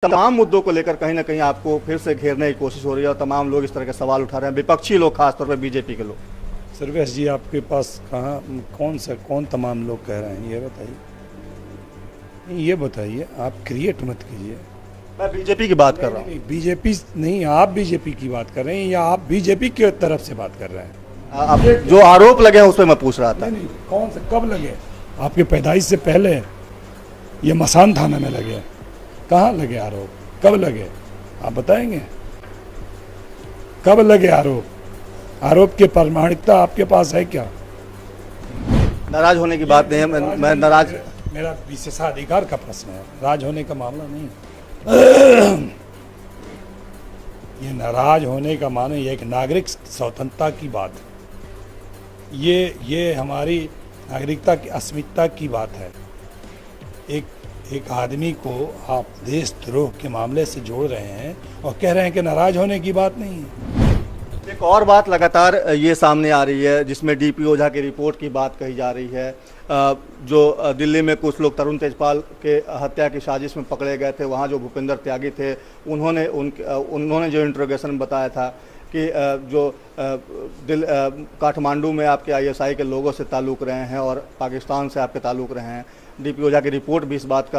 तमाम मुद्दों को लेकर कहीं ना कहीं आपको फिर से घेरने की कोशिश हो रही है और तमाम लोग इस तरह के सवाल उठा रहे हैं, विपक्षी लोग, खासतौर पर बीजेपी के लोग। सर्वेश जी, आपके पास कौन तमाम लोग कह रहे हैं, ये बताइए। आप क्रिएट मत कीजिए। मैं बीजेपी की बात कर रहा हूँ। बीजेपी नहीं, आप बीजेपी की बात कर रहे हैं या आप बीजेपी की तरफ से बात कर रहे हैं? अब जो आरोप लगे हैं उस पर मैं पूछ रहा था। नहीं, कौन से, कब लगे? आपके पैदाइश से पहले ये मसान थाना में लगे? कहाँ लगे आरोप? कब लगे? आप बताएंगे कब लगे आरोप? आरोप की प्रामाणिकता आपके पास है क्या? नाराज होने की बात नहीं है, मैं नाराज। मेरा विशेषाधिकार का प्रश्न है, राज होने का मामला नहीं। ये नाराज होने का माने ये एक नागरिक स्वतंत्रता की बात है। ये हमारी नागरिकता की अस्मिता की बात है। एक आदमी को आप देशद्रोह के मामले से जोड़ रहे हैं और कह रहे हैं कि नाराज होने की बात नहीं है। एक और बात लगातार ये सामने आ रही है जिसमें डीपी ओझा की रिपोर्ट की बात कही जा रही है। जो दिल्ली में कुछ लोग तरुण तेजपाल के हत्या की साजिश में पकड़े गए थे, वहाँ जो भूपेंद्र त्यागी थे, उन्होंने जो इंट्रोगेशन में बताया था कि जो काठमांडू में आपके आईएसआई के लोगों से ताल्लुक़ रहे हैं और पाकिस्तान से आपके ताल्लुक़ रहे हैं। डीपी ओझा की रिपोर्ट भी इस बात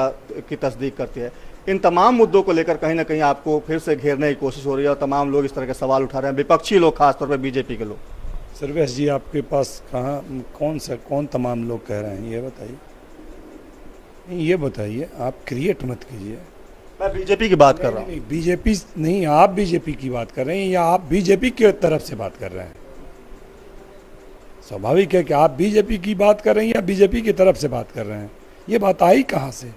की तस्दीक करती है। इन तमाम मुद्दों को लेकर कहीं ना कहीं आपको फिर से घेरने की कोशिश हो रही है और तमाम लोग इस तरह के सवाल उठा रहे हैं, विपक्षी लोग, खासतौर पर बीजेपी के लोग। सर्वेश जी, आपके पास कौन तमाम लोग कह रहे हैं, ये बताइए। आप क्रिएट मत कीजिए। मैं बीजेपी की बात कर रहा हूँ। बीजेपी नहीं, आप बीजेपी की बात कर रहे हैं या आप बीजेपी की तरफ से बात कर रहे हैं? स्वाभाविक है कि आप बीजेपी की बात कर रहे हैं या बीजेपी की तरफ से बात कर रहे हैं। ये बात आई कहाँ से?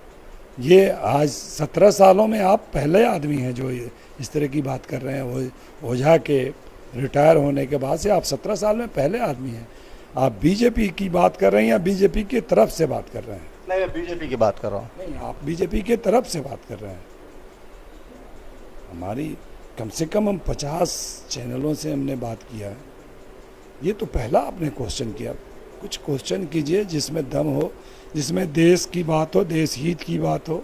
ये आज 17 सालों में आप पहले आदमी हैं जो इस तरह की बात कर रहे हैं। वो ओझा के रिटायर होने के बाद से आप 17 साल में पहले आदमी हैं। आप बीजेपी की बात कर रहे हैं या बीजेपी की तरफ से बात कर रहे हैं? नहीं, मैं बीजेपी की बात कर रहा हूँ। नहीं, आप बीजेपी की तरफ से बात कर रहे हैं। हमारी कम से कम हम 50 चैनलों से हमने बात किया है। ये तो पहला आपने क्वेश्चन किया। कुछ क्वेश्चन कीजिए जिसमें दम हो, जिसमें देश की बात हो, देश हित की बात हो,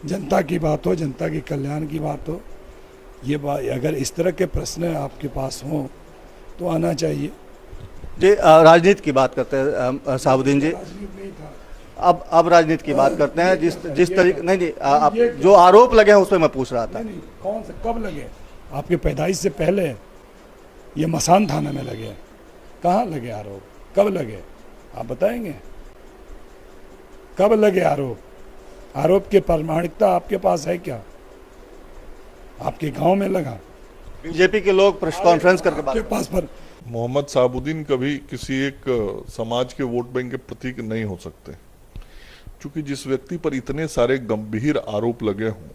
जनता की बात हो, जनता के कल्याण की बात हो। ये बात, अगर इस तरह के प्रश्न आपके पास हों तो आना चाहिए। जी, राजनीति की बात करते हैं साबुद्दीन जी। अब राजनीति की बात करते हैं। जिस तरीके नहीं, आप जो आरोप लगे हैं उस पर मैं पूछ रहा था। नहीं, कौन से, कब लगे? आपके पैदाइश से पहले ये मसान थाना में लगे? कहाँ लगे आरोप? कब लगे? आप बताएंगे कब लगे आरोप? आरोप की प्रामाणिकता आपके पास है क्या? आपके गांव में लगा? बीजेपी के लोग प्रेस कॉन्फ्रेंस करके बात आपके पास पर मोहम्मद साबुद्दीन कभी किसी एक समाज के वोट बैंक के प्रतीक नहीं हो सकते, क्योंकि जिस व्यक्ति पर इतने सारे गंभीर आरोप लगे हों,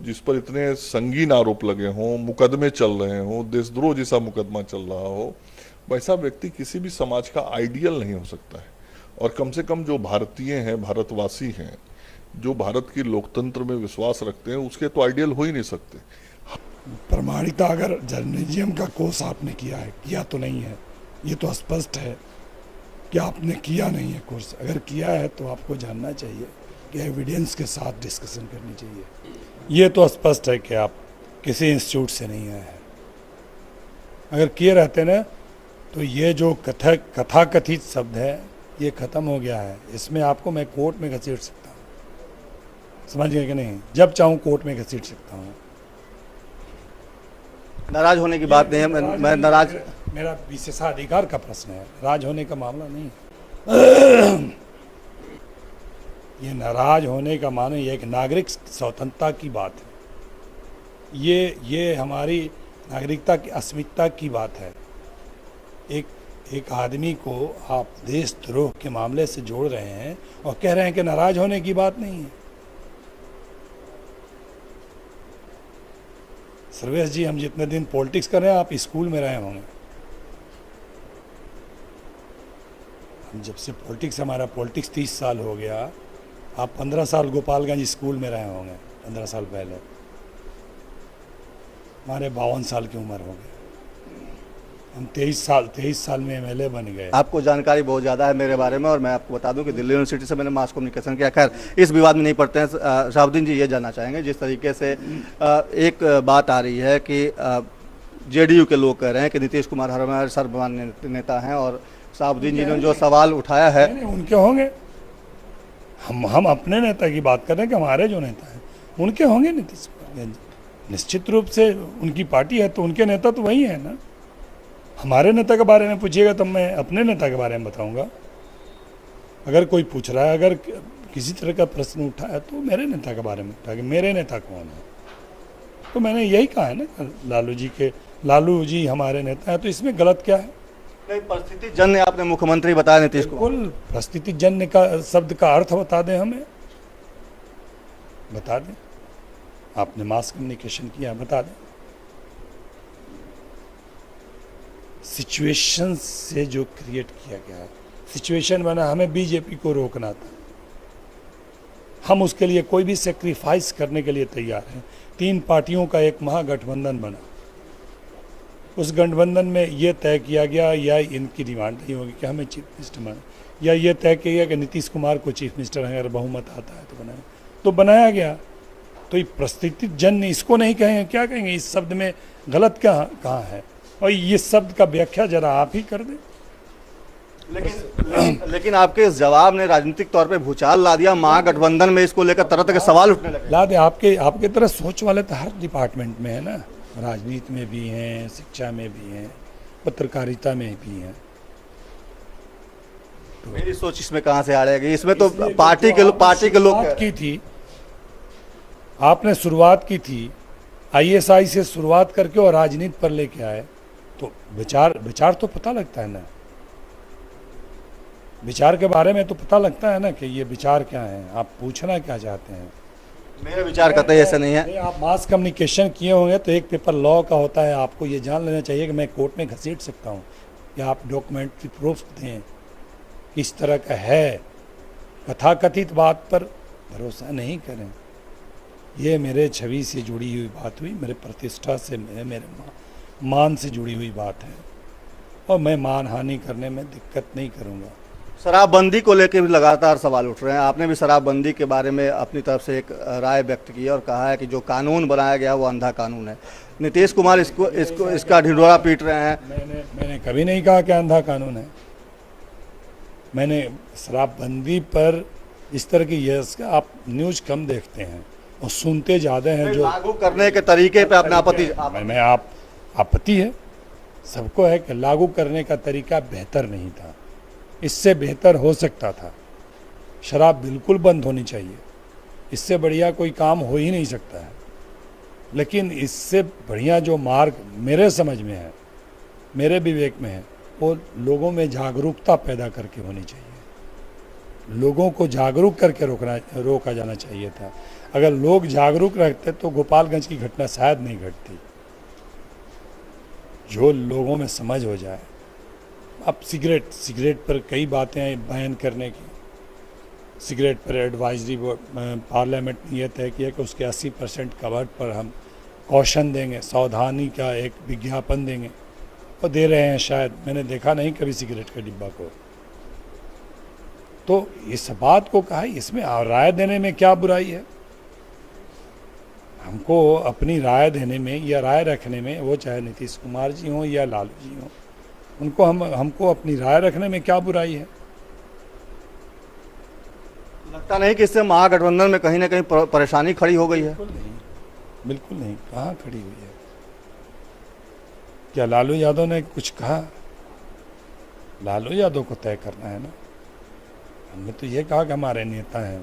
जिस पर इतने संगीन आरोप लगे हों, मुकदमे चल रहे हों, देशद्रोह जैसा मुकदमा चल रहा हो, वैसा व्यक्ति किसी भी समाज का आइडियल नहीं हो सकता है। और कम से कम जो भारतीय हैं, भारतवासी हैं, जो भारत की लोकतंत्र में विश्वास रखते हैं, उसके तो आइडियल हो ही नहीं सकते। प्रमाणिकता, अगर जर्नलिज्म का कोर्स आपने किया है, किया तो नहीं है, ये तो स्पष्ट है कि आपने किया नहीं है कोर्स। अगर किया है तो आपको जानना चाहिए कि एविडेंस के साथ डिस्कशन करनी चाहिए। ये तो स्पष्ट है कि आप किसी इंस्टीट्यूट से नहीं आए हैं। अगर किए रहते ना तो ये जो कथाकथित शब्द है ये खत्म हो गया है। इसमें आपको मैं कोर्ट में घसीट सकता हूँ, समझ गए कि नहीं? जब चाहूँ कोर्ट में घसीट सकता हूँ। नाराज होने की बात नहीं है, मैं नाराज। मेरा विशेषाधिकार का प्रश्न है, राज होने का मामला नहीं। ये नाराज होने का माने ये एक नागरिक स्वतंत्रता की बात है। ये हमारी नागरिकता की अस्मिता की बात है। एक आदमी को आप देशद्रोह के मामले से जोड़ रहे हैं और कह रहे हैं कि नाराज होने की बात नहीं है। सर्वेश जी, हम जितने दिन पॉलिटिक्स कर रहे हैं, आप स्कूल में रहे होंगे। हम जब से पॉलिटिक्स, हमारा पॉलिटिक्स 30 साल हो गया। आप 15 साल गोपालगंज स्कूल में रहे होंगे। 15 साल पहले हमारे 52 साल की उम्र हो गई। हम 23 साल में एमएलए बन गए। आपको जानकारी बहुत ज़्यादा है मेरे बारे में, और मैं आपको बता दूं कि दिल्ली यूनिवर्सिटी से मैंने मास कम्युनिकेशन किया। खैर, इस विवाद में नहीं पड़ते हैं। शहाबुद्दीन जी, ये जानना चाहेंगे, जिस तरीके से एक बात आ रही है कि जेडीयू के लोग कह रहे हैं कि नीतीश कुमार हमारे सर्वमान्य नेता हैं, और शहाबुद्दीन जी ने जो सवाल उठाया है, नहीं, उनके होंगे। हम अपने नेता की बात कर रहे हैं कि हमारे जो नेता हैं उनके होंगे नीतीश कुमार। निश्चित रूप से उनकी पार्टी है तो उनके नेता तो वही है ना। हमारे नेता के बारे में पूछिएगा तब मैं अपने नेता के बारे में बताऊंगा। अगर कोई पूछ रहा है, अगर किसी तरह का प्रश्न उठा है तो मेरे नेता के बारे में उठा कि मेरे नेता कौन है। तो मैंने यही कहा है ना, लालू जी हमारे नेता हैं, तो इसमें गलत क्या है? नहीं, परिस्थिति जन्य आपने मुख्यमंत्री बताया नीतीश कुमार। बिल्कुल, परिस्थिति जन्य का शब्द का अर्थ बता दें, हमें बता दें। आपने मास कम्युनिकेशन किया, बता दें। सिचुएशन से जो क्रिएट किया गया है, सिचुएशन बना हमें बीजेपी को रोकना था। हम उसके लिए कोई भी सेक्रीफाइस करने के लिए तैयार हैं। 3 पार्टियों का एक महागठबंधन बना। उस गठबंधन में ये तय किया गया, या इनकी डिमांड नहीं होगी कि हमें चीफ मिनिस्टर बना, या ये तय किया गया कि नीतीश कुमार को चीफ मिनिस्टर अगर बहुमत आता है तो बनाया गया। तो ये परिस्थिति जन्य इसको नहीं कहेंगे, क्या कहेंगे? इस शब्द में गलत कहाँ है? और ये शब्द का व्याख्या जरा आप ही कर दें। लेकिन आपके इस जवाब ने राजनीतिक तौर पे भूचाल ला दिया। महागठबंधन में इसको लेकर तरह तरह के सवाल उठने लगे। ला दे, आपके तरह सोच वाले तो हर डिपार्टमेंट में है ना। राजनीति में भी हैं, शिक्षा में भी हैं, पत्रकारिता में भी हैं। तो मेरी सोच इसमें कहाँ से आ जाएगी? इसमें तो पार्टी के लोग की थी। आपने शुरुआत की थी आईएसआई से शुरुआत करके और राजनीति पर लेके आए, तो विचार तो पता लगता है ना। विचार के बारे में तो पता लगता है ना कि ये विचार क्या है, आप पूछना क्या चाहते हैं। मेरा विचार कतई ऐसा नहीं है। आप मास कम्युनिकेशन किए होंगे तो एक पेपर लॉ का होता है, आपको ये जान लेना चाहिए कि मैं कोर्ट में घसीट सकता हूँ, या आप डॉक्यूमेंट्री प्रूफ दें किस तरह का है। कथाकथित बात पर भरोसा नहीं करें। ये मेरे छवि से जुड़ी हुई बात हुई, मेरे प्रतिष्ठा से, मेरे मान से जुड़ी हुई बात है, और मैं मानहानि करने में दिक्कत नहीं करूँगा। शराबबंदी को लेकर भी लगातार सवाल उठ रहे हैं। आपने भी शराबबंदी के बारे में अपनी तरफ से एक राय व्यक्त की है और कहा है कि जो कानून बनाया गया वो अंधा कानून है। नीतीश कुमार इसका ढिंढोरा पीट रहे हैं। मैंने कभी नहीं कहा कि अंधा कानून है। मैंने शराबबंदी पर इस तरह की आप न्यूज कम देखते हैं और सुनते ज़्यादा हैं। जो लागू करने के तरीके पे अपना आपत्ति है, सबको है कि लागू करने का तरीका बेहतर नहीं था, इससे बेहतर हो सकता था। शराब बिल्कुल बंद होनी चाहिए, इससे बढ़िया कोई काम हो ही नहीं सकता है। लेकिन इससे बढ़िया जो मार्ग मेरे समझ में है, मेरे विवेक में है, वो लोगों में जागरूकता पैदा करके होनी चाहिए। लोगों को जागरूक करके रोका जाना चाहिए था। अगर लोग जागरूक रहते तो गोपालगंज की घटना शायद नहीं घटती। जो लोगों में समझ हो जाए। अब सिगरेट पर कई बातें बैन करने की, सिगरेट पर एडवाइजरी पार्लियामेंट ने यह तय किया कि उसके 80% कवर पर हम कॉशन देंगे, सावधानी का एक विज्ञापन देंगे, और दे रहे हैं। शायद मैंने देखा नहीं कभी सिगरेट के डिब्बा को। तो इस बात को कहा, इसमें राय देने में क्या बुराई है? हमको अपनी राय देने में या राय रखने में, वो चाहे नीतीश कुमार जी हों या लालू जी हों, उनको हमको अपनी राय रखने में क्या बुराई है? लगता नहीं कि इससे महागठबंधन में कहीं ना कहीं परेशानी खड़ी हो गई है? बिल्कुल नहीं। कहाँ खड़ी हुई है? क्या लालू यादव ने कुछ कहा? लालू यादव को तय करना है ना। हमने तो ये कहा कि हमारे नेता हैं।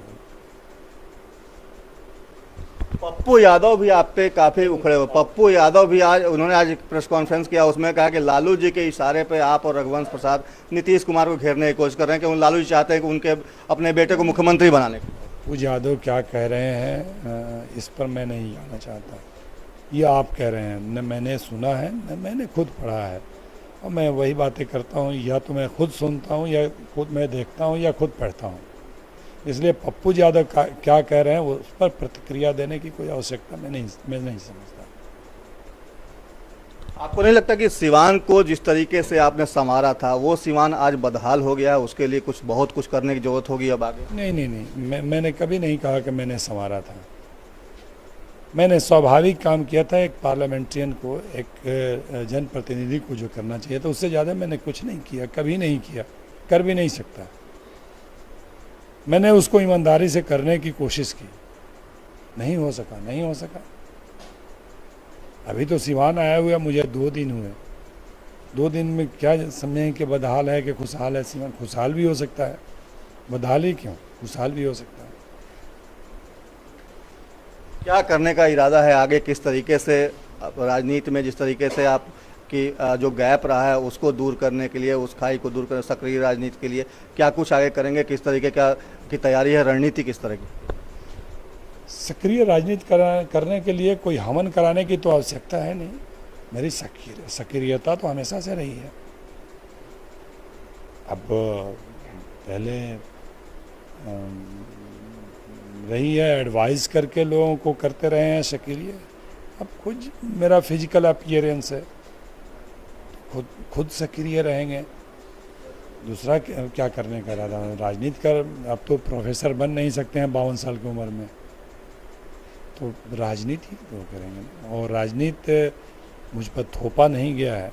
पप्पू यादव भी आप पे काफी उखड़े हुए। पप्पू यादव भी उन्होंने आज एक प्रेस कॉन्फ्रेंस किया, उसमें कहा कि लालू जी के इशारे पे आप और रघुवंश प्रसाद नीतीश कुमार को घेरने की कोशिश कर रहे हैं, कि लालू जी चाहते हैं कि उनके अपने बेटे को मुख्यमंत्री बनाने की। पप्पू यादव क्या कह रहे हैं इस पर मैं नहीं जाना चाहता। ये आप कह रहे हैं, न मैंने सुना है न मैंने खुद पढ़ा है, और मैं वही बातें करता हूँ, या तो मैं खुद सुनता हूँ, या खुद मैं देखता हूँ, या खुद पढ़ता हूँ। इसलिए पप्पू यादव क्या कह रहे हैं उस पर प्रतिक्रिया देने की कोई आवश्यकता मैं नहीं समझता। आपको नहीं लगता कि सिवान को जिस तरीके से आपने संवारा था वो सिवान आज बदहाल हो गया है, उसके लिए कुछ बहुत कुछ करने की जरूरत होगी अब आगे? नहीं, मैंने कभी नहीं कहा कि मैंने संवारा था। मैंने स्वाभाविक काम किया था, एक पार्लियामेंट्रियन को, एक जनप्रतिनिधि को जो करना चाहिए था, उससे ज़्यादा मैंने कुछ नहीं किया, कभी नहीं किया, कर भी नहीं सकता। मैंने उसको ईमानदारी से करने की कोशिश की, नहीं हो सका। अभी तो सिवान आया हुआ मुझे 2 दिन हुए, 2 दिन में क्या समझें कि बदहाल है कि खुशहाल है? सिवान खुशहाल भी हो सकता है, बदहाल ही क्यों, खुशहाल भी हो सकता है। क्या करने का इरादा है आगे? किस तरीके से राजनीति में जिस तरीके से आपकी जो गैप रहा है उसको दूर करने के लिए, उस खाई को दूर करने, सक्रिय राजनीति के लिए क्या कुछ आगे करेंगे? किस तरीके की तैयारी है, रणनीति किस तरह की? सक्रिय राजनीति करने के लिए कोई हवन कराने की तो आवश्यकता है नहीं। मेरी सक्रियता तो हमेशा से रही है। अब पहले रही है एडवाइस करके लोगों को करते रहे हैं सक्रिय। अब खुद मेरा फिजिकल अपीयरेंस है, खुद सक्रिय रहेंगे। दूसरा क्या करने का इरादा है? राजनीति कर, अब तो प्रोफेसर बन नहीं सकते हैं 52 साल की उम्र में, तो राजनीति तो करेंगे। और राजनीति मुझ पर थोपा नहीं गया है,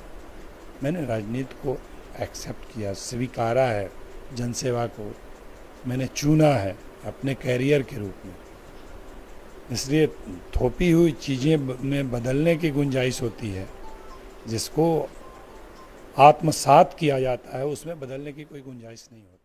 मैंने राजनीति को एक्सेप्ट किया, स्वीकारा है। जनसेवा को मैंने चुना है अपने कैरियर के रूप में। इसलिए थोपी हुई चीज़ें में बदलने की गुंजाइश होती है, जिसको आत्मसात किया जाता है उसमें बदलने की कोई गुंजाइश नहीं होती।